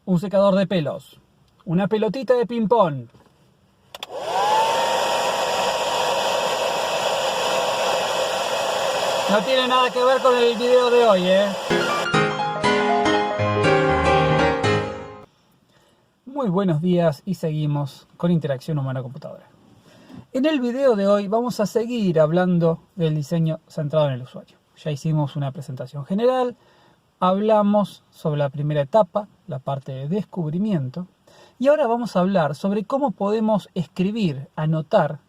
un secador de pelos, una pelotita de ping-pong. No tiene nada que ver con el video de hoy, Muy buenos días y seguimos con interacción humano-computadora. En el video de hoy vamos a seguir hablando del diseño centrado en el usuario. Ya hicimos una presentación general, hablamos sobre la primera etapa, la parte de descubrimiento, y ahora vamos a hablar sobre cómo podemos escribir, anotar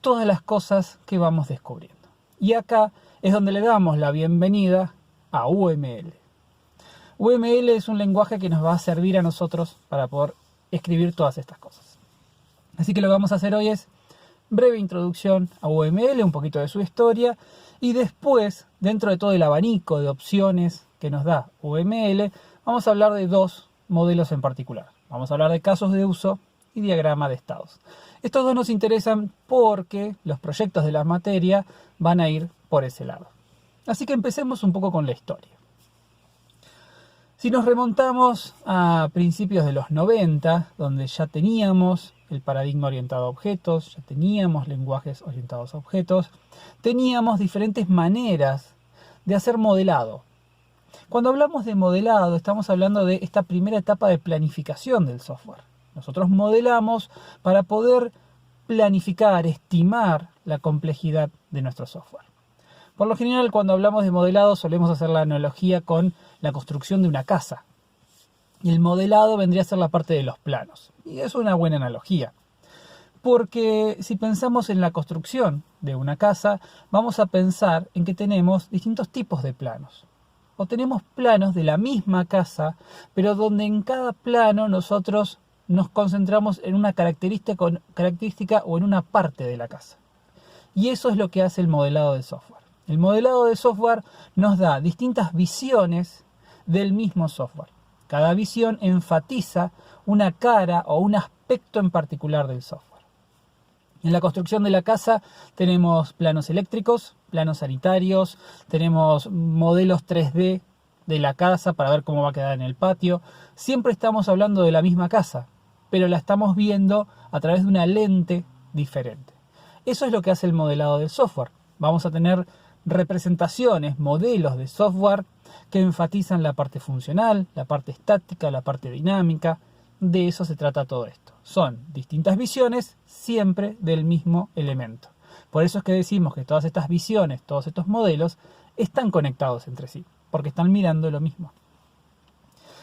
todas las cosas que vamos descubriendo. Y acá es donde le damos la bienvenida a UML. UML es un lenguaje que nos va a servir a nosotros para poder escribir todas estas cosas. Así que lo que vamos a hacer hoy es breve introducción a UML, un poquito de su historia, y después, dentro de todo el abanico de opciones que nos da UML, vamos a hablar de dos modelos en particular. Vamos a hablar de casos de uso y diagrama de estados. Estos dos nos interesan porque los proyectos de la materia van a ir por ese lado. Así que empecemos un poco con la historia. Si nos remontamos a principios de los 90, donde ya teníamos el paradigma orientado a objetos, ya teníamos lenguajes orientados a objetos, teníamos diferentes maneras de hacer modelado. Cuando hablamos de modelado, estamos hablando de esta primera etapa de planificación del software. Nosotros modelamos para poder planificar, estimar la complejidad de nuestro software. Por lo general, cuando hablamos de modelado, solemos hacer la analogía con la construcción de una casa. Y el modelado vendría a ser la parte de los planos. Y es una buena analogía. Porque si pensamos en la construcción de una casa, vamos a pensar en que tenemos distintos tipos de planos. O tenemos planos de la misma casa, pero donde en cada plano nosotros nos concentramos en una característica o en una parte de la casa. Y eso es lo que hace el modelado de software. El modelado de software nos da distintas visiones del mismo software. Cada visión enfatiza una cara o un aspecto en particular del software. En la construcción de la casa tenemos planos eléctricos, planos sanitarios, tenemos modelos 3D de la casa para ver cómo va a quedar en el patio. Siempre estamos hablando de la misma casa, pero la estamos viendo a través de una lente diferente. Eso es lo que hace el modelado del software. Vamos a tener representaciones, modelos de software que enfatizan la parte funcional, la parte estática, la parte dinámica. De eso se trata todo esto. Son distintas visiones siempre del mismo elemento. Por eso es que decimos que todas estas visiones, todos estos modelos están conectados entre sí, porque están mirando lo mismo.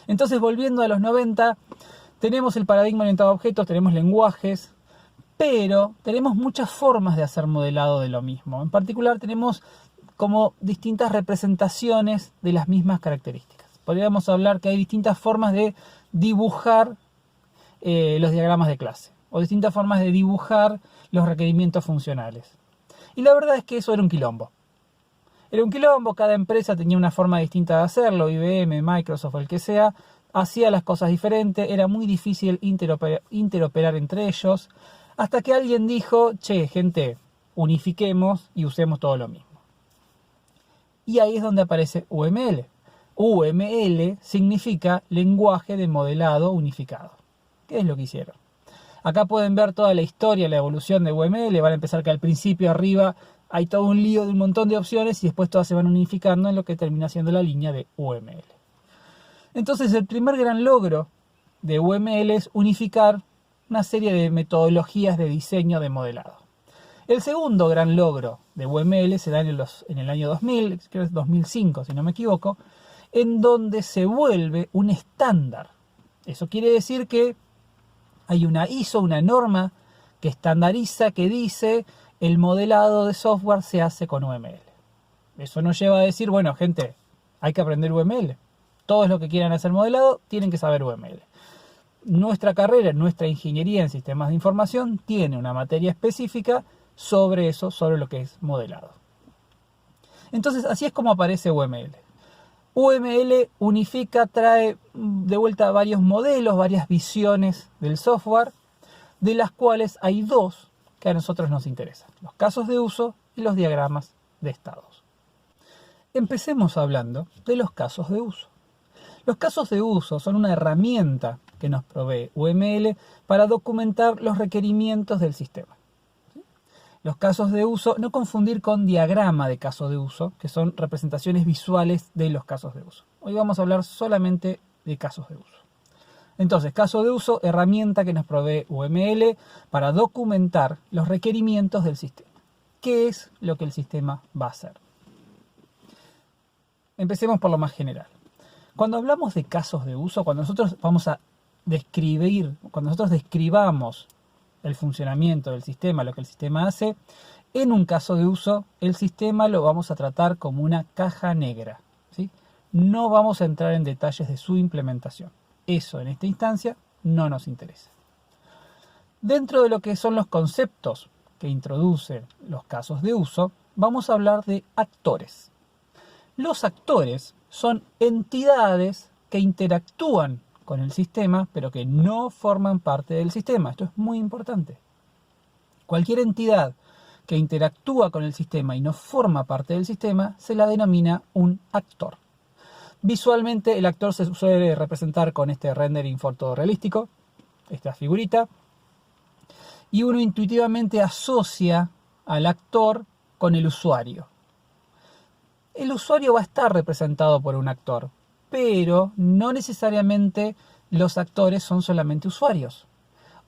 Entonces, volviendo a los 90, tenemos el paradigma orientado a objetos, tenemos lenguajes, pero tenemos muchas formas de hacer modelado de lo mismo. En particular tenemos como distintas representaciones de las mismas características. Podríamos hablar que hay distintas formas de dibujar los diagramas de clase, o distintas formas de dibujar los requerimientos funcionales. Y la verdad es que eso era un quilombo. Era un quilombo, cada empresa tenía una forma distinta de hacerlo, IBM, Microsoft, el que sea, hacía las cosas diferentes, era muy difícil interoperar entre ellos, hasta que alguien dijo, che, gente, unifiquemos y usemos todo lo mismo. Y ahí es donde aparece UML. UML significa lenguaje de modelado unificado. ¿Qué es lo que hicieron? Acá pueden ver toda la historia, la evolución de UML. Van a empezar que al principio arriba hay todo un lío de un montón de opciones y después todas se van unificando en lo que termina siendo la línea de UML. Entonces el primer gran logro de UML es unificar una serie de metodologías de diseño de modelado. El segundo gran logro de UML se da en el año 2000, creo que es 2005 si no me equivoco, en donde se vuelve un estándar. Eso quiere decir que hay una ISO, una norma que estandariza, que dice el modelado de software se hace con UML. Eso nos lleva a decir, bueno, gente, hay que aprender UML. Todos los que quieran hacer modelado tienen que saber UML. Nuestra carrera, nuestra ingeniería en sistemas de información tiene una materia específica sobre eso, sobre lo que es modelado. Entonces, así es como aparece UML. UML unifica, trae de vuelta varios modelos, varias visiones del software, de las cuales hay dos que a nosotros nos interesan: los casos de uso y los diagramas de estados. Empecemos hablando de los casos de uso. Los casos de uso son una herramienta que nos provee UML para documentar los requerimientos del sistema. Los casos de uso, no confundir con diagrama de caso de uso, que son representaciones visuales de los casos de uso. Hoy vamos a hablar solamente de casos de uso. Entonces, caso de uso, herramienta que nos provee UML para documentar los requerimientos del sistema. ¿Qué es lo que el sistema va a hacer? Empecemos por lo más general. Cuando hablamos de casos de uso, cuando nosotros vamos a describir, cuando nosotros describamos el funcionamiento del sistema, lo que el sistema hace, en un caso de uso, el sistema lo vamos a tratar como una caja negra, ¿sí? No vamos a entrar en detalles de su implementación. Eso en esta instancia no nos interesa. Dentro de lo que son los conceptos que introducen los casos de uso, vamos a hablar de actores. Los actores son entidades que interactúan con el sistema, pero que no forman parte del sistema. Esto es muy importante. Cualquier entidad que interactúa con el sistema y no forma parte del sistema, se la denomina un actor. Visualmente, el actor se suele representar con este rendering fotorrealístico, esta figurita, y uno intuitivamente asocia al actor con el usuario. El usuario va a estar representado por un actor, pero no necesariamente los actores son solamente usuarios.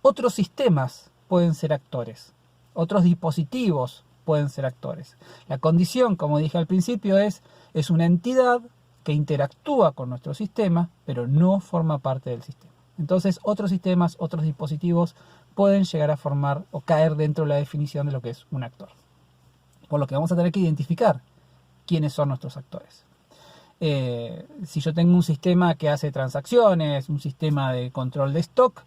Otros sistemas pueden ser actores, otros dispositivos pueden ser actores. La condición, como dije al principio, es una entidad que interactúa con nuestro sistema, pero no forma parte del sistema. Entonces, otros sistemas, otros dispositivos pueden llegar a formar o caer dentro de la definición de lo que es un actor. Por lo que vamos a tener que identificar quiénes son nuestros actores. Si yo tengo un sistema que hace transacciones, un sistema de control de stock,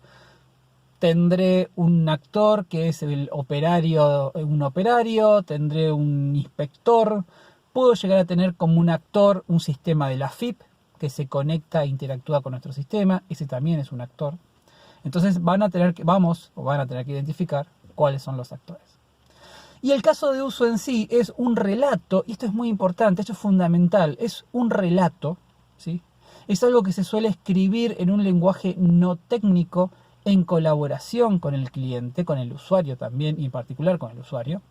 tendré un actor que es el operario, tendré un inspector, puedo llegar a tener como un actor un sistema de la FIP que se conecta e interactúa con nuestro sistema, ese también es un actor. Entonces van a tener que identificar cuáles son los actores. Y el caso de uso en sí es un relato, y esto es muy importante, esto es fundamental, es un relato, ¿sí? Es algo que se suele escribir en un lenguaje no técnico en colaboración con el cliente, con el usuario también, y en particular con el usuario,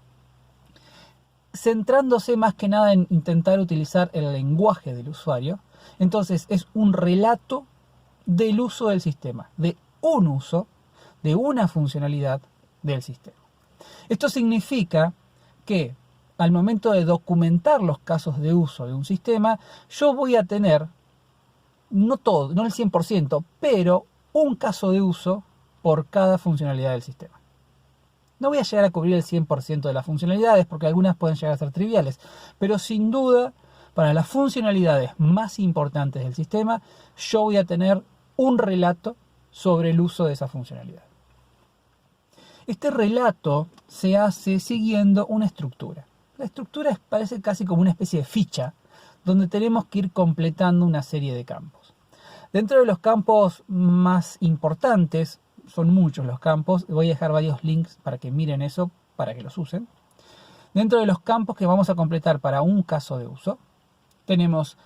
centrándose más que nada en intentar utilizar el lenguaje del usuario. Entonces es un relato del uso del sistema, de un uso, de una funcionalidad del sistema. Esto significa que al momento de documentar los casos de uso de un sistema, yo voy a tener, no todo, no el 100%, pero un caso de uso por cada funcionalidad del sistema. No voy a llegar a cubrir el 100% de las funcionalidades porque algunas pueden llegar a ser triviales, pero sin duda, para las funcionalidades más importantes del sistema, yo voy a tener un relato sobre el uso de esa funcionalidad. Este relato se hace siguiendo una estructura. La estructura parece casi como una especie de ficha donde tenemos que ir completando una serie de campos. Dentro de los campos más importantes, son muchos los campos, voy a dejar varios links para que miren eso, para que los usen. Dentro de los campos que vamos a completar para un caso de uso, tenemos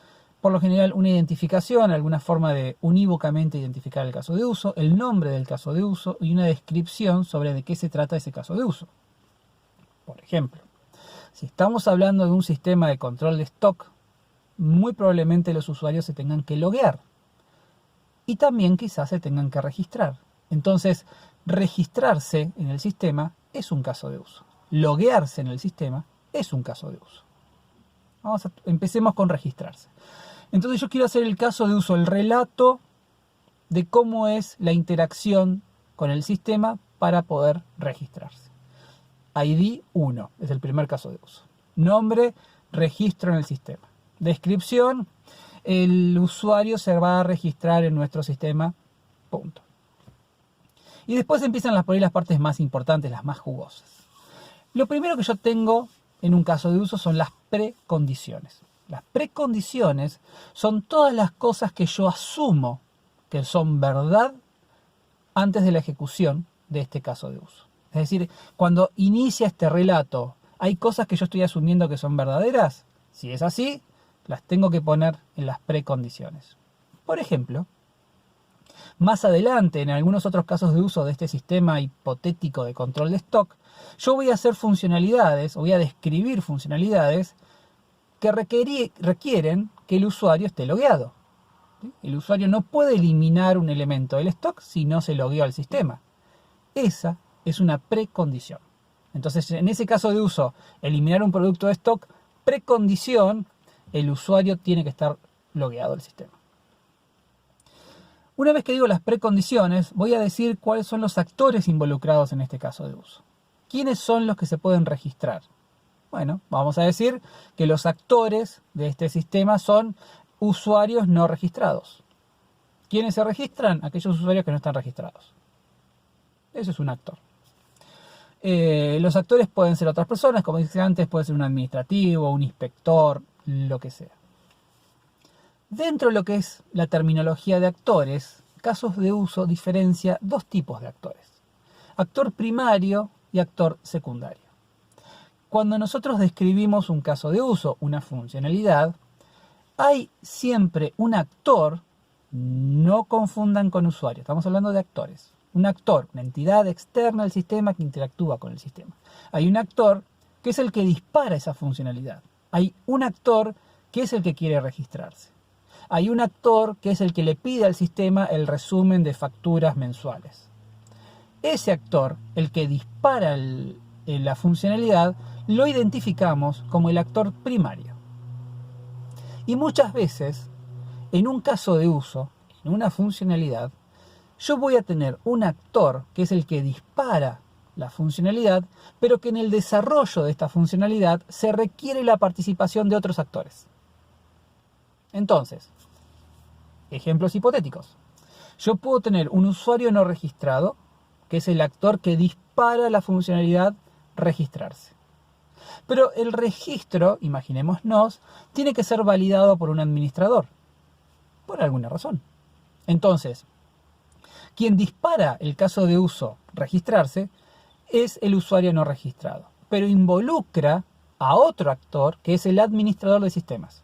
por lo general una identificación, alguna forma de unívocamente identificar el caso de uso, el nombre del caso de uso y una descripción sobre de qué se trata ese caso de uso. Por ejemplo, si estamos hablando de un sistema de control de stock, muy probablemente los usuarios se tengan que loguear y también quizás se tengan que registrar. Entonces, registrarse en el sistema es un caso de uso. Loguearse en el sistema es un caso de uso. Empecemos con registrarse. Entonces yo quiero hacer el caso de uso, el relato de cómo es la interacción con el sistema para poder registrarse. ID 1 es el primer caso de uso. Nombre, registro en el sistema. Descripción, el usuario se va a registrar en nuestro sistema, punto. Y después empiezan por ahí las partes más importantes, las más jugosas. Lo primero que yo tengo en un caso de uso son las precondiciones. Las precondiciones son todas las cosas que yo asumo que son verdad antes de la ejecución de este caso de uso. Es decir, cuando inicia este relato, ¿hay cosas que yo estoy asumiendo que son verdaderas? Si es así, las tengo que poner en las precondiciones. Por ejemplo, más adelante, en algunos otros casos de uso de este sistema hipotético de control de stock, yo voy a hacer funcionalidades, o voy a describir funcionalidades que requieren que el usuario esté logueado. ¿Sí? El usuario no puede eliminar un elemento del stock si no se logueó al sistema. Esa es una precondición. Entonces, en ese caso de uso, eliminar un producto de stock, precondición, el usuario tiene que estar logueado al sistema. Una vez que digo las precondiciones, voy a decir cuáles son los actores involucrados en este caso de uso. ¿Quiénes son los que se pueden registrar? Bueno, vamos a decir que los actores de este sistema son usuarios no registrados. ¿Quiénes se registran? Aquellos usuarios que no están registrados. Eso es un actor. Los actores pueden ser otras personas, como dije antes, puede ser un administrativo, un inspector, lo que sea. Dentro de lo que es la terminología de actores, casos de uso diferencia dos tipos de actores. Actor primario y actor secundario. Cuando nosotros describimos un caso de uso, una funcionalidad, hay siempre un actor, no confundan con usuario, estamos hablando de actores. Un actor, una entidad externa al sistema que interactúa con el sistema. Hay un actor que es el que dispara esa funcionalidad. Hay un actor que es el que quiere registrarse. Hay un actor que es el que le pide al sistema el resumen de facturas mensuales. Ese actor, el que dispara la funcionalidad, lo identificamos como el actor primario. Y muchas veces, en un caso de uso, en una funcionalidad, yo voy a tener un actor que es el que dispara la funcionalidad, pero que en el desarrollo de esta funcionalidad se requiere la participación de otros actores. Entonces, ejemplos hipotéticos. Yo puedo tener un usuario no registrado, que es el actor que dispara la funcionalidad registrarse. Pero el registro, imaginémonos, tiene que ser validado por un administrador, por alguna razón. Entonces, quien dispara el caso de uso registrarse es el usuario no registrado, pero involucra a otro actor que es el administrador de sistemas.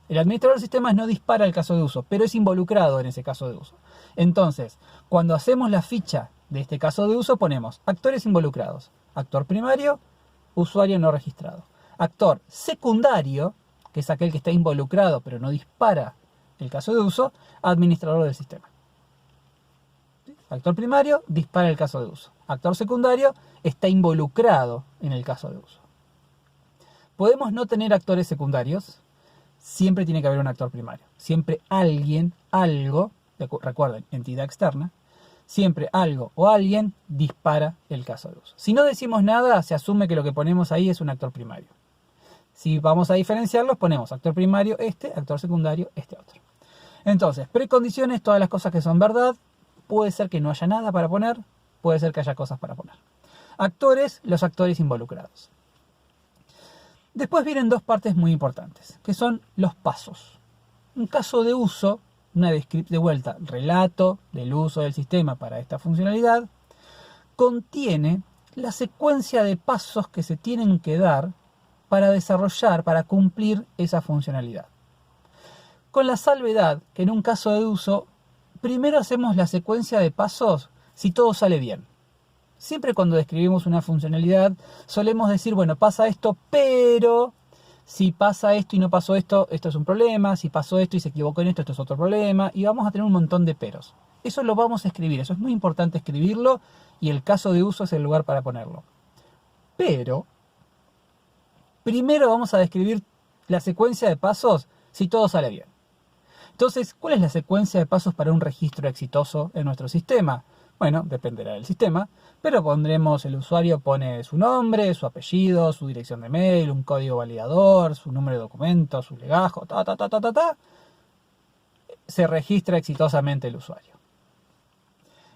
El administrador de sistemas no dispara el caso de uso, pero es involucrado en ese caso de uso. Entonces, cuando hacemos la ficha de este caso de uso, ponemos actores involucrados. Actor primario, usuario no registrado. Actor secundario, que es aquel que está involucrado pero no dispara el caso de uso, administrador del sistema. Actor primario dispara el caso de uso. Actor secundario está involucrado en el caso de uso. Podemos no tener actores secundarios. Siempre tiene que haber un actor primario. Siempre alguien, algo, recuerden, entidad externa, siempre algo o alguien dispara el caso de uso. Si no decimos nada, se asume que lo que ponemos ahí es un actor primario. Si vamos a diferenciarlos, ponemos actor primario este, actor secundario este otro. Entonces, precondiciones, todas las cosas que son verdad. Puede ser que no haya nada para poner, puede ser que haya cosas para poner. Actores, los actores involucrados. Después vienen dos partes muy importantes, que son los pasos. Un caso de uso, de vuelta, relato del uso del sistema para esta funcionalidad, contiene la secuencia de pasos que se tienen que dar para desarrollar, para cumplir esa funcionalidad. Con la salvedad que en un caso de uso, primero hacemos la secuencia de pasos si todo sale bien. Siempre cuando describimos una funcionalidad solemos decir, bueno, pasa esto, pero si pasa esto y no pasó esto, esto es un problema. Si pasó esto y se equivocó en esto, esto es otro problema. Y vamos a tener un montón de peros. Eso lo vamos a escribir, eso es muy importante escribirlo y el caso de uso es el lugar para ponerlo. Pero, primero vamos a describir la secuencia de pasos si todo sale bien. Entonces, ¿cuál es la secuencia de pasos para un registro exitoso en nuestro sistema? Bueno, dependerá del sistema, pero pondremos, el usuario pone su nombre, su apellido, su dirección de mail, un código validador, su número de documento, su legajo, se registra exitosamente el usuario.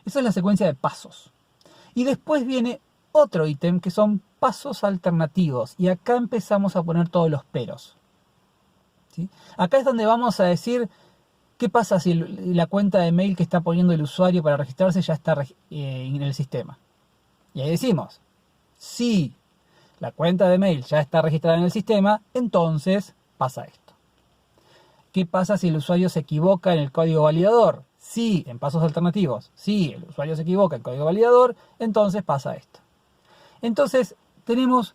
Esa es la secuencia de pasos. Y después viene otro ítem que son pasos alternativos, y acá empezamos a poner todos los peros. ¿Sí? Acá es donde vamos a decir qué pasa si la cuenta de mail que está poniendo el usuario para registrarse ya está en el sistema. Y ahí decimos, si la cuenta de mail ya está registrada en el sistema, entonces pasa esto. ¿Qué pasa si el usuario se equivoca en el código validador? Sí, en pasos alternativos. Si el usuario se equivoca en código validador, entonces pasa esto. Entonces tenemos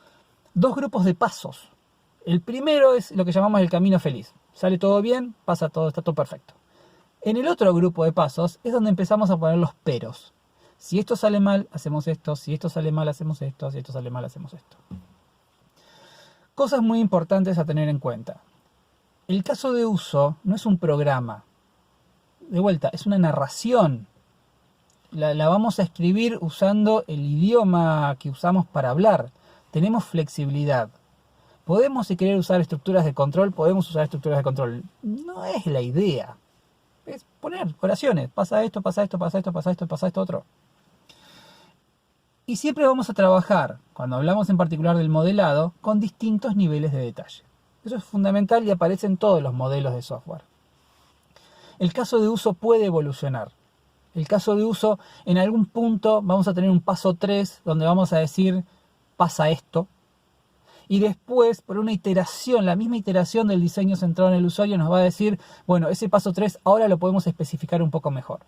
dos grupos de pasos. El primero es lo que llamamos el camino feliz. Sale todo bien, pasa todo, está todo perfecto. En el otro grupo de pasos es donde empezamos a poner los peros. Si esto sale mal, hacemos esto. Si esto sale mal, hacemos esto. Si esto sale mal, hacemos esto. Cosas muy importantes a tener en cuenta. El caso de uso no es un programa. De vuelta, es una narración. La vamos a escribir usando el idioma que usamos para hablar. Tenemos flexibilidad. Podemos, si querer usar estructuras de control, podemos usar estructuras de control. No es la idea. Es poner oraciones. Pasa esto, pasa esto, pasa esto, pasa esto, pasa esto otro. Y siempre vamos a trabajar, cuando hablamos en particular del modelado, con distintos niveles de detalle. Eso es fundamental y aparece en todos los modelos de software. El caso de uso puede evolucionar. El caso de uso, en algún punto vamos a tener un paso 3 donde vamos a decir, pasa esto. Y después, por una iteración, la misma iteración del diseño centrado en el usuario nos va a decir, bueno, ese paso 3 ahora lo podemos especificar un poco mejor.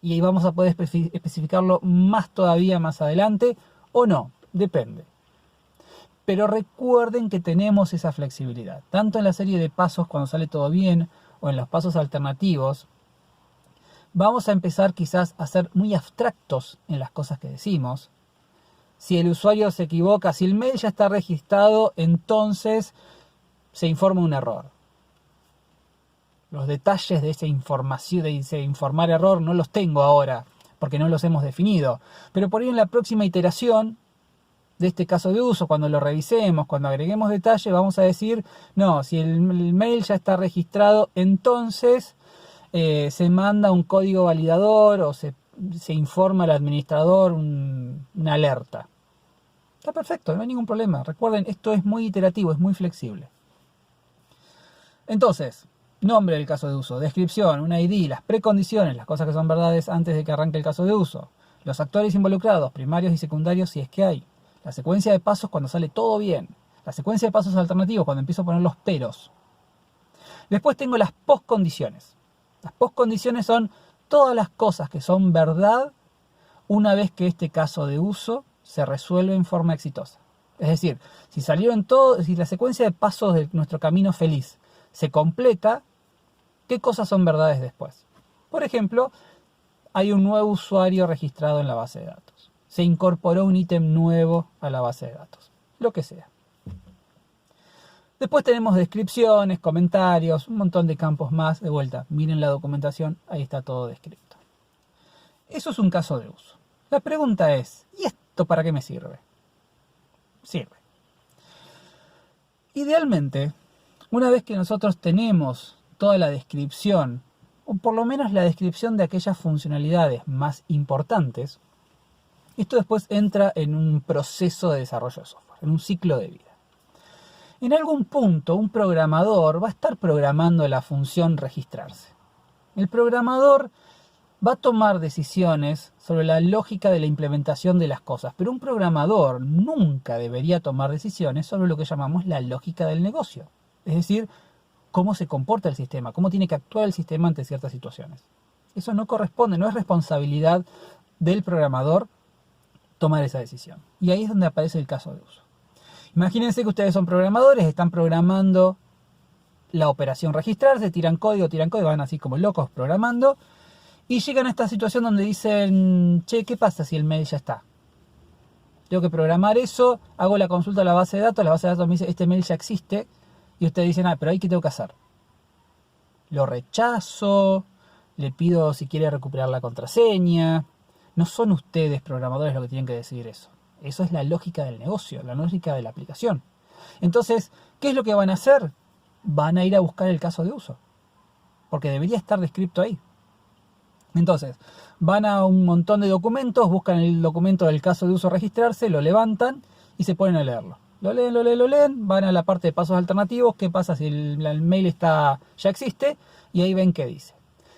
Y ahí vamos a poder especificarlo más todavía más adelante, o no, depende. Pero recuerden que tenemos esa flexibilidad, tanto en la serie de pasos cuando sale todo bien, o en los pasos alternativos. Vamos a empezar quizás a ser muy abstractos en las cosas que decimos. Si el usuario se equivoca, si el mail ya está registrado, entonces se informa un error. Los detalles de esa información, de ese informar error, no los tengo ahora, porque no los hemos definido. Pero por ahí en la próxima iteración de este caso de uso, cuando lo revisemos, cuando agreguemos detalle, vamos a decir, no, si el mail ya está registrado, entonces se manda un código validador o se informa al administrador una alerta. Está perfecto, no hay ningún problema. Recuerden, esto es muy iterativo, es muy flexible. Entonces, nombre del caso de uso, descripción, un ID, las precondiciones, las cosas que son verdades antes de que arranque el caso de uso, los actores involucrados, primarios y secundarios si es que hay, la secuencia de pasos cuando sale todo bien, la secuencia de pasos alternativos cuando empiezo a poner los peros. Después tengo las postcondiciones. Las postcondiciones son todas las cosas que son verdad una vez que este caso de uso se resuelve en forma exitosa. Es decir, si la secuencia de pasos de nuestro camino feliz se completa, ¿qué cosas son verdades después? Por ejemplo, hay un nuevo usuario registrado en la base de datos. Se incorporó un ítem nuevo a la base de datos. Lo que sea. Después tenemos descripciones, comentarios, un montón de campos más. De vuelta, miren la documentación, ahí está todo descrito. Eso es un caso de uso. La pregunta es, ¿y esto para qué me sirve? Sirve. Idealmente, una vez que nosotros tenemos toda la descripción, o por lo menos la descripción de aquellas funcionalidades más importantes, esto después entra en un proceso de desarrollo de software, en un ciclo de vida. En algún punto, un programador va a estar programando la función registrarse. El programador va a tomar decisiones sobre la lógica de la implementación de las cosas, pero un programador nunca debería tomar decisiones sobre lo que llamamos la lógica del negocio. Es decir, cómo se comporta el sistema, cómo tiene que actuar el sistema ante ciertas situaciones. Eso no corresponde, no es responsabilidad del programador tomar esa decisión. Y ahí es donde aparece el caso de uso. Imagínense que ustedes son programadores, están programando la operación registrarse, tiran código, van así como locos programando, y llegan a esta situación donde dicen, che, ¿qué pasa si el mail ya está? Tengo que programar eso, hago la consulta a la base de datos me dice, este mail ya existe, y ustedes dicen, pero ahí ¿qué tengo que hacer? Lo rechazo, le pido si quiere recuperar la contraseña. No son ustedes programadores los que tienen que decidir eso. Eso es la lógica del negocio, la lógica de la aplicación. Entonces, ¿qué es lo que van a hacer? Van a ir a buscar el caso de uso, porque debería estar descrito ahí. Entonces, van a un montón de documentos, buscan el documento del caso de uso registrarse, lo levantan y se ponen a leerlo. Lo leen, van a la parte de pasos alternativos, qué pasa si el mail ya existe, y ahí ven qué dice.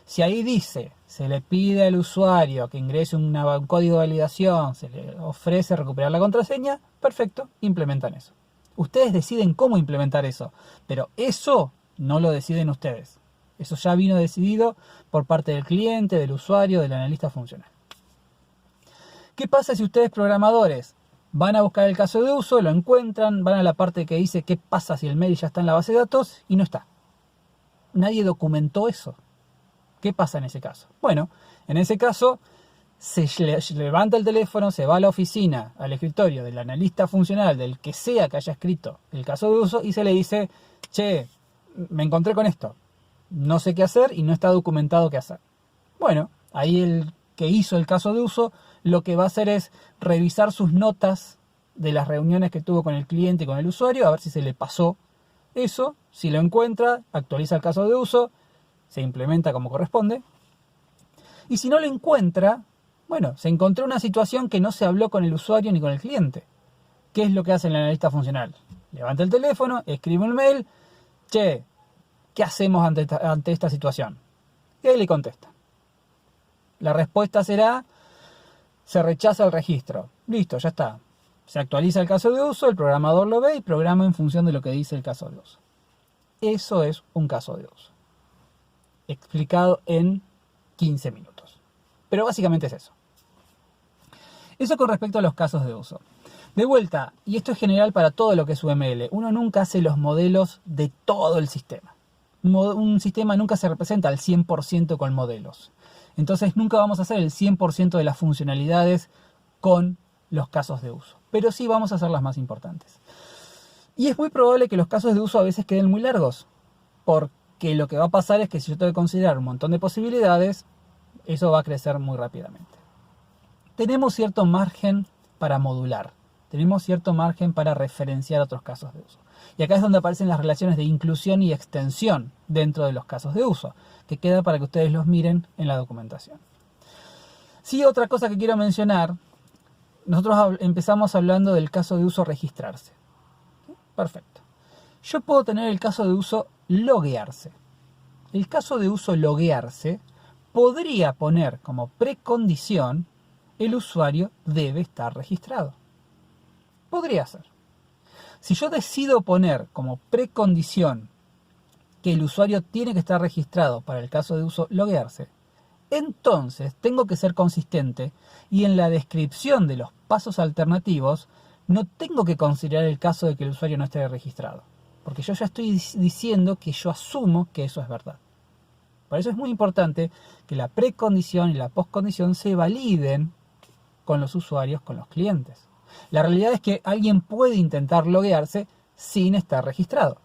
Si ahí dice, se le pide al usuario que ingrese un código de validación, se le ofrece recuperar la contraseña, perfecto, implementan eso. Ustedes deciden cómo implementar eso, pero eso no lo deciden ustedes. Eso ya vino decidido por parte del cliente, del usuario, del analista funcional. ¿Qué pasa si ustedes programadores van a buscar el caso de uso, lo encuentran, van a la parte que dice qué pasa si el mail ya está en la base de datos y no está? Nadie documentó eso. ¿Qué pasa en ese caso? Bueno, en ese caso se levanta el teléfono, se va a la oficina, al escritorio del analista funcional, del que sea que haya escrito el caso de uso, y se le dice, che, me encontré con esto, no sé qué hacer y no está documentado qué hacer. Bueno, ahí el que hizo el caso de uso lo que va a hacer es revisar sus notas de las reuniones que tuvo con el cliente y con el usuario, a ver si se le pasó eso. Si lo encuentra, actualiza el caso de uso, se implementa como corresponde. Y si no lo encuentra, bueno, se encontró una situación que no se habló con el usuario ni con el cliente. ¿Qué es lo que hace el analista funcional? Levanta el teléfono, escribe un mail, che, ¿qué hacemos ante esta situación? Y ahí le contesta. La respuesta será, se rechaza el registro. Listo, ya está. Se actualiza el caso de uso, el programador lo ve y programa en función de lo que dice el caso de uso. Eso es un caso de uso. Explicado en 15 minutos. Pero básicamente es eso. Eso con respecto a los casos de uso. De vuelta, y esto es general para todo lo que es UML, uno nunca hace los modelos de todo el sistema. Un sistema nunca se representa al 100% con modelos. Entonces nunca vamos a hacer el 100% de las funcionalidades con los casos de uso. Pero sí vamos a hacer las más importantes. Y es muy probable que los casos de uso a veces queden muy largos. Porque lo que va a pasar es que si yo tengo que considerar un montón de posibilidades, eso va a crecer muy rápidamente. Tenemos cierto margen para modular. Tenemos cierto margen para referenciar otros casos de uso. Y acá es donde aparecen las relaciones de inclusión y extensión dentro de los casos de uso, que queda para que ustedes los miren en la documentación. Sí, otra cosa que quiero mencionar, nosotros empezamos hablando del caso de uso registrarse. Perfecto. Yo puedo tener el caso de uso loguearse. El caso de uso loguearse podría poner como precondición el usuario debe estar registrado. Podría ser. Si yo decido poner como precondición que el usuario tiene que estar registrado para el caso de uso loguearse, entonces tengo que ser consistente y en la descripción de los pasos alternativos no tengo que considerar el caso de que el usuario no esté registrado. Porque yo ya estoy diciendo que yo asumo que eso es verdad. Por eso es muy importante que la precondición y la postcondición se validen con los usuarios, con los clientes. La realidad es que alguien puede intentar loguearse sin estar registrado.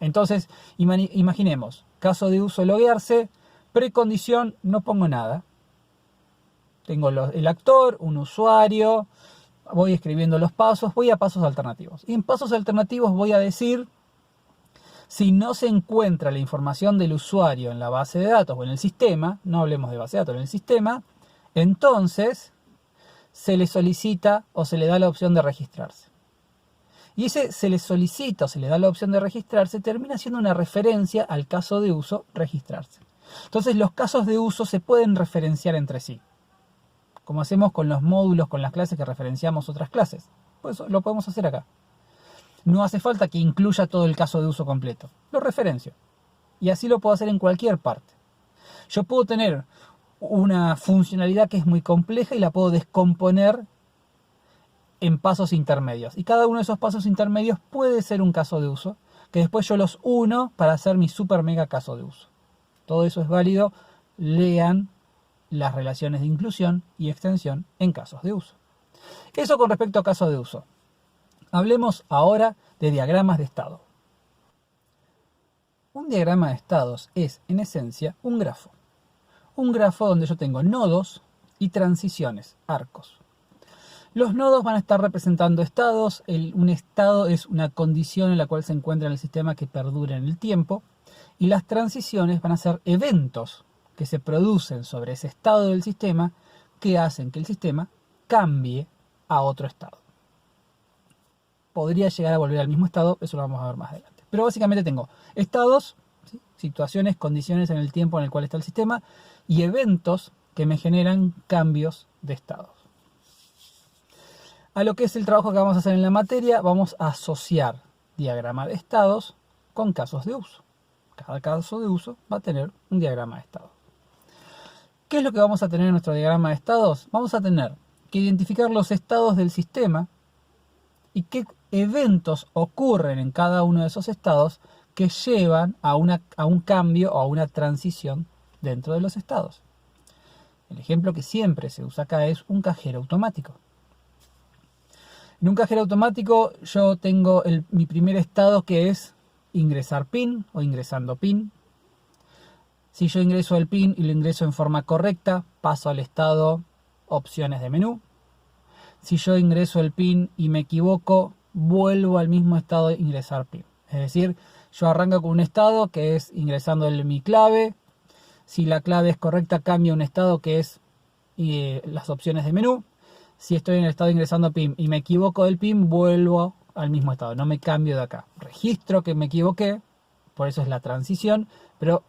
Entonces, imaginemos, caso de uso loguearse, precondición, no pongo nada. Tengo el actor, un usuario, voy escribiendo los pasos, voy a pasos alternativos. Y en pasos alternativos voy a decir, si no se encuentra la información del usuario en la base de datos o en el sistema, no hablemos de base de datos, en el sistema, entonces se le solicita o se le da la opción de registrarse. Y ese se le solicita o se le da la opción de registrarse termina siendo una referencia al caso de uso registrarse. Entonces los casos de uso se pueden referenciar entre sí, como hacemos con los módulos, con las clases que referenciamos otras clases. Pues lo podemos hacer acá. No hace falta que incluya todo el caso de uso completo. Lo referencio. Y así lo puedo hacer en cualquier parte. Yo puedo tener una funcionalidad que es muy compleja y la puedo descomponer en pasos intermedios. Y cada uno de esos pasos intermedios puede ser un caso de uso, que después yo los uno para hacer mi super mega caso de uso. Todo eso es válido. Lean las relaciones de inclusión y extensión en casos de uso. Eso con respecto a casos de uso. Hablemos ahora de diagramas de estado. Un diagrama de estados es, en esencia, un grafo. Un grafo donde yo tengo nodos y transiciones, arcos. Los nodos van a estar representando estados. Un estado es una condición en la cual se encuentra en el sistema que perdura en el tiempo. Y las transiciones van a ser eventos que se producen sobre ese estado del sistema que hacen que el sistema cambie a otro estado. Podría llegar a volver al mismo estado, eso lo vamos a ver más adelante. Pero básicamente tengo estados, ¿sí?, situaciones, condiciones en el tiempo en el cual está el sistema, y eventos que me generan cambios de estados. A lo que es el trabajo que vamos a hacer en la materia, vamos a asociar diagrama de estados con casos de uso. Cada caso de uso va a tener un diagrama de estado. ¿Qué es lo que vamos a tener en nuestro diagrama de estados? Vamos a tener que identificar los estados del sistema y qué eventos ocurren en cada uno de esos estados que llevan a un cambio o a una transición dentro de los estados. El ejemplo que siempre se usa acá es un cajero automático. En un cajero automático yo tengo mi primer estado, que es ingresar PIN o ingresando PIN. Si yo ingreso el PIN y lo ingreso en forma correcta, paso al estado opciones de menú. Si yo ingreso el PIN y me equivoco, vuelvo al mismo estado de ingresar PIN. Es decir, yo arranco con un estado que es ingresando mi clave. Si la clave es correcta, cambio un estado que es las opciones de menú. Si estoy en el estado ingresando PIN y me equivoco del PIN, vuelvo al mismo estado. No me cambio de acá. Registro que me equivoqué, por eso es la transición, pero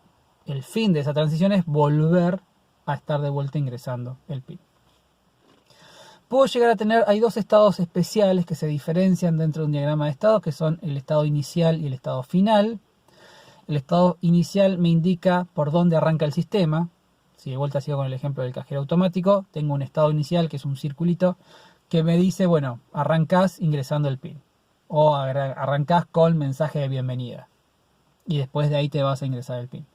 el fin de esa transición es volver a estar de vuelta ingresando el PIN. Puedo llegar a tener, hay dos estados especiales que se diferencian dentro de un diagrama de estados, que son el estado inicial y el estado final. El estado inicial me indica por dónde arranca el sistema. Si de vuelta sigo con el ejemplo del cajero automático, tengo un estado inicial que es un circulito que me dice, bueno, arrancás ingresando el PIN. O arrancás con mensaje de bienvenida. Y después de ahí te vas a ingresar el PIN.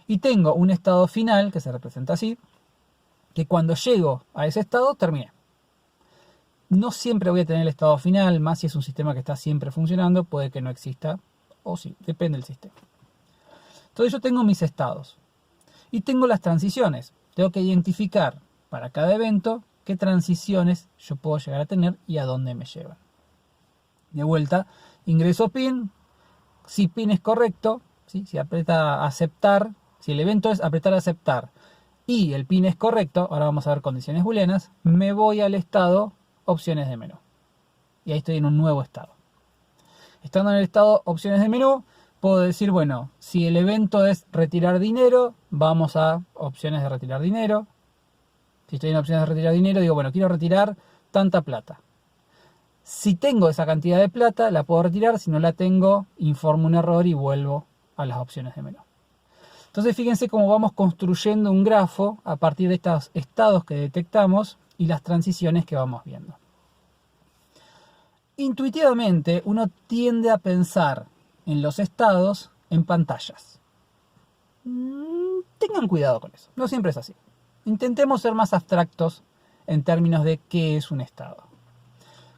Y tengo un estado final, que se representa así, que cuando llego a ese estado, terminé. No siempre voy a tener el estado final, más si es un sistema que está siempre funcionando, puede que no exista, o sí, depende del sistema. Entonces yo tengo mis estados. Y tengo las transiciones. Tengo que identificar para cada evento qué transiciones yo puedo llegar a tener y a dónde me llevan. De vuelta, ingreso PIN. Si PIN es correcto, ¿sí? Si aprieta aceptar, si el evento es apretar aceptar y el PIN es correcto, ahora vamos a ver condiciones booleanas, me voy al estado opciones de menú. Y ahí estoy en un nuevo estado. Estando en el estado opciones de menú, puedo decir, bueno, si el evento es retirar dinero, vamos a opciones de retirar dinero. Si estoy en opciones de retirar dinero, digo, bueno, quiero retirar tanta plata. Si tengo esa cantidad de plata, la puedo retirar. Si no la tengo, informo un error y vuelvo a las opciones de menú. Entonces, fíjense cómo vamos construyendo un grafo a partir de estos estados que detectamos y las transiciones que vamos viendo. Intuitivamente, uno tiende a pensar en los estados en pantallas. Tengan cuidado con eso, no siempre es así. Intentemos ser más abstractos en términos de qué es un estado.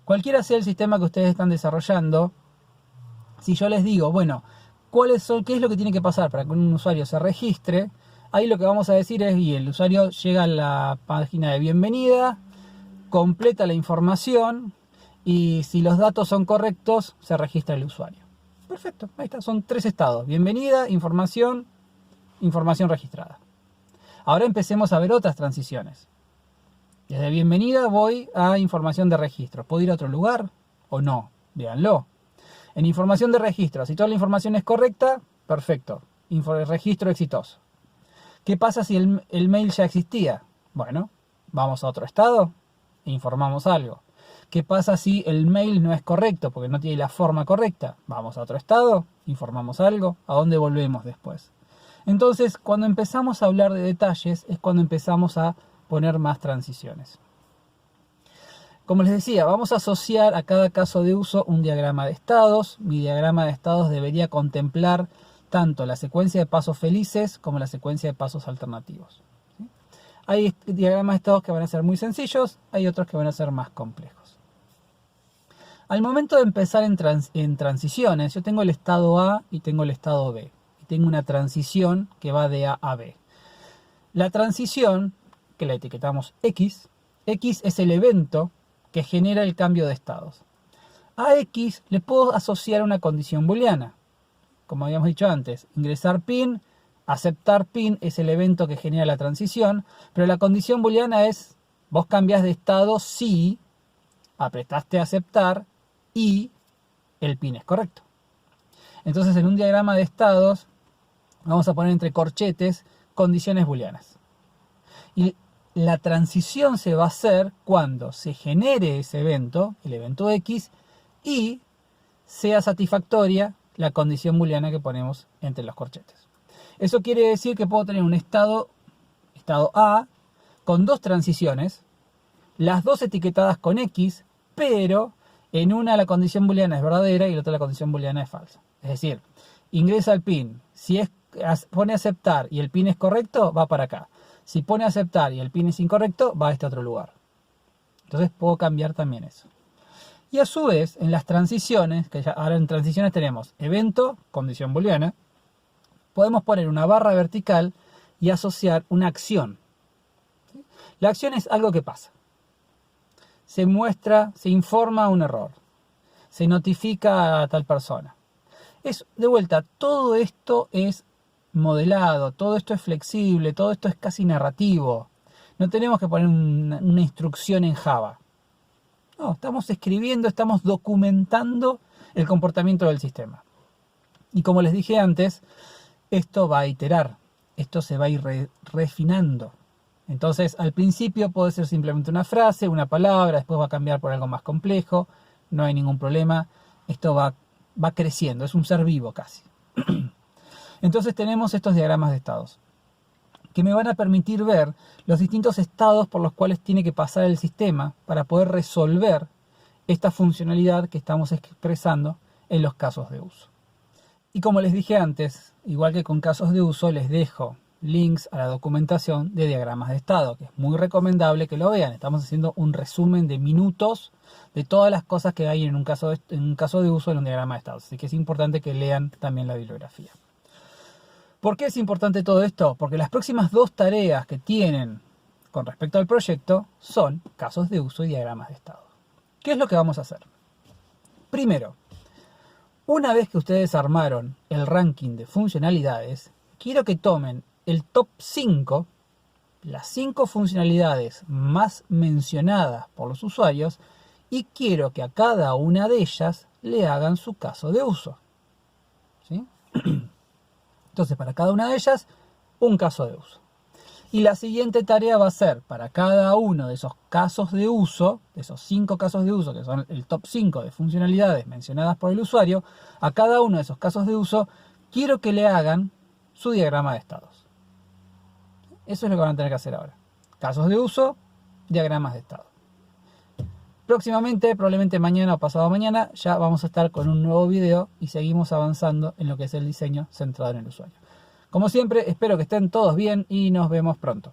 Cualquiera sea el sistema que ustedes están desarrollando, si yo les digo, bueno, ¿qué es lo que tiene que pasar para que un usuario se registre? Ahí lo que vamos a decir es, y el usuario llega a la página de bienvenida, completa la información y si los datos son correctos, se registra el usuario. Perfecto, ahí está, son 3 estados: bienvenida, información, información registrada. Ahora empecemos a ver otras transiciones. Desde bienvenida voy a información de registro. ¿Puedo ir a otro lugar o no? Véanlo. En información de registro, si toda la información es correcta, perfecto. Registro exitoso. ¿Qué pasa si el mail ya existía? Bueno, vamos a otro estado e informamos algo. ¿Qué pasa si el mail no es correcto porque no tiene la forma correcta? Vamos a otro estado, informamos algo. ¿A dónde volvemos después? Entonces, cuando empezamos a hablar de detalles, es cuando empezamos a poner más transiciones. Como les decía, vamos a asociar a cada caso de uso un diagrama de estados. Mi diagrama de estados debería contemplar tanto la secuencia de pasos felices como la secuencia de pasos alternativos. ¿Sí? Hay diagramas de estados que van a ser muy sencillos, hay otros que van a ser más complejos. Al momento de empezar en transiciones, yo tengo el estado A y tengo el estado B. Y tengo una transición que va de A a B. La transición, que la etiquetamos X es el evento que genera el cambio de estados. A X le puedo asociar una condición booleana. Como habíamos dicho antes, ingresar PIN, aceptar PIN es el evento que genera la transición, pero la condición booleana es, vos cambiás de estado si apretaste aceptar y el PIN es correcto. Entonces en un diagrama de estados vamos a poner entre corchetes condiciones booleanas. Y la transición se va a hacer cuando se genere ese evento, el evento X, y sea satisfactoria la condición booleana que ponemos entre los corchetes. Eso quiere decir que puedo tener un estado A, con dos transiciones, las dos etiquetadas con X, pero en una la condición booleana es verdadera y en la otra la condición booleana es falsa. Es decir, ingresa el pin, si pone aceptar y el pin es correcto, va para acá. Si pone aceptar y el pin es incorrecto, va a este otro lugar. Entonces puedo cambiar también eso. Y a su vez, en las transiciones, que ya ahora en transiciones tenemos evento, condición booleana, podemos poner una barra vertical y asociar una acción. La acción es algo que pasa. Se muestra, se informa un error. Se notifica a tal persona. De vuelta, todo esto es modelado, todo esto es flexible, todo esto es casi narrativo. No tenemos que poner una instrucción en Java. No, estamos escribiendo, estamos documentando el comportamiento del sistema. Y como les dije antes, esto va a iterar, esto se va a ir refinando. Entonces, al principio puede ser simplemente una frase, una palabra, después va a cambiar por algo más complejo, no hay ningún problema, esto va creciendo, es un ser vivo casi. Entonces tenemos estos diagramas de estados, que me van a permitir ver los distintos estados por los cuales tiene que pasar el sistema para poder resolver esta funcionalidad que estamos expresando en los casos de uso. Y como les dije antes, igual que con casos de uso, les dejo links a la documentación de diagramas de estado, que es muy recomendable que lo vean. Estamos haciendo un resumen de minutos de todas las cosas que hay en un caso de uso en un diagrama de estado. Así que es importante que lean también la bibliografía. ¿Por qué es importante todo esto? Porque las próximas dos tareas que tienen con respecto al proyecto son casos de uso y diagramas de estado. ¿Qué es lo que vamos a hacer? Primero, una vez que ustedes armaron el ranking de funcionalidades, quiero que tomen el top 5, las 5 funcionalidades más mencionadas por los usuarios, y quiero que a cada una de ellas le hagan su caso de uso. ¿Sí? Entonces, para cada una de ellas, un caso de uso. Y la siguiente tarea va a ser, para cada uno de esos casos de uso, de esos 5 casos de uso, que son el top 5 de funcionalidades mencionadas por el usuario, a cada uno de esos casos de uso, quiero que le hagan su diagrama de estados. Eso es lo que van a tener que hacer ahora. Casos de uso, diagramas de estado. Próximamente, probablemente mañana o pasado mañana, ya vamos a estar con un nuevo video y seguimos avanzando en lo que es el diseño centrado en el usuario. Como siempre, espero que estén todos bien y nos vemos pronto.